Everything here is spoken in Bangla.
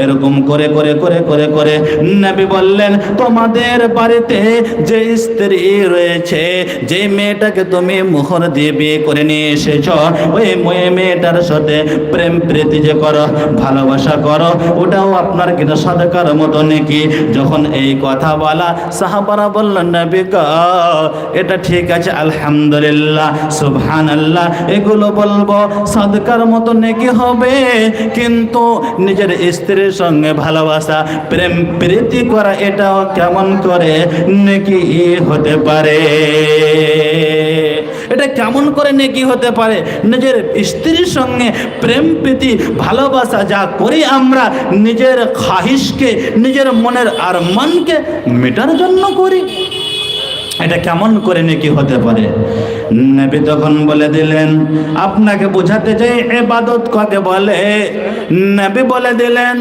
এরকম করে করে করে করে করে নবী বললেন, তোমাদের বাড়িতে যে স্ত্রী রয়েছে, যে মেয়েটাকে তুমি মোহর দিয়ে বিয়ে করে নিয়ে এসেছ, ওই মেয়েটার সাথে প্রেম প্রীতি যে করো, ভালোবাসা করো, ওটাও আপনার কিনা সাদাকার মতো নাকি? যখন এই কথা বলা, সাহাবারা বললেন, নবী গো, এটা ঠিক আছে, আলহামদুলিল্লাহ, সুবহানাল্লাহ, এগুলো বলবো, সাদকার মতো নেকি হবে, কিন্তু নিজের স্ত্রীর সঙ্গে ভালোবাসা, প্রেম প্রীতি করা, এটাও কেমন করে নেকি হতে পারে? এটা কেমন করে নেকি হতে পারে? নিজের স্ত্রীর সঙ্গে প্রেম প্রীতি ভালোবাসা যা করি আমরা, নিজের খাহিশকে, নিজের মনের আরমানকে মেটার জন্য করি, এটা কেমন করে নেকি হতে পারে? নবী তখন বলে দিলেন, আপনাকে বোঝাতে চাই ইবাদত কাকে বলে। নবী বলে দিলেন,